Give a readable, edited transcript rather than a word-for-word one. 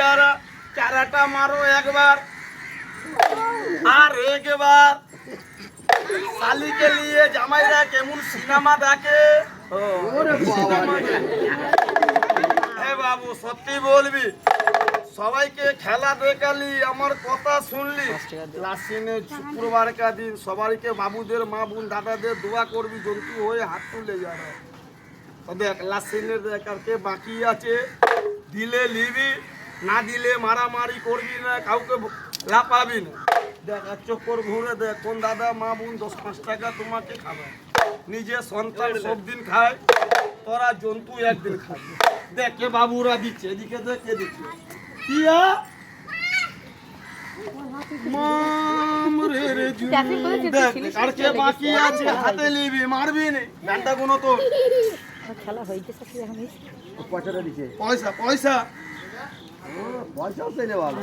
যারা চারাটা মারো একবার আর একবার শালিকে নিয়ে জামাইরা কেমন সিনেমা দেখে। হ্যাঁ বাবু সত্যি বলবি, সবাইকে খেলা দেখালি, আমার কথা শুনলি, লাসিনে শুক্রবারকার দিন সবাইকে বাবুদের মা বোন দাদাদের দোয়া করবি, জন্তু হয়ে হাত তুলে যারা দেখ লাসিনের দেখ আর কে বাকি আছে, দিলে নিবি, না দিলে মারামারি করবি না, কাউকে লাপাবি না। দেখ আর চক্কর ঘুরে দেখ কোন দাদা মা বোন 10-5 টাকা তোমাকে খাবে, নিজে সন্তান সব দিন খায়, তোরা জন্তু একদিন খাবি। দেখ কে বাবুরা দিচ্ছে, এদিকে দেখ কে দিচ্ছে টিয়া মামরে রে জু। দেখ আর কে বাকি আছে, হাতে নিবি, মারবি না, ডান্ডা গুলো তো খেলা হইতেছে কি এখন পয়সাটা দিছে, পয়সা পয়সা পয়সাও চাইলে ভালো।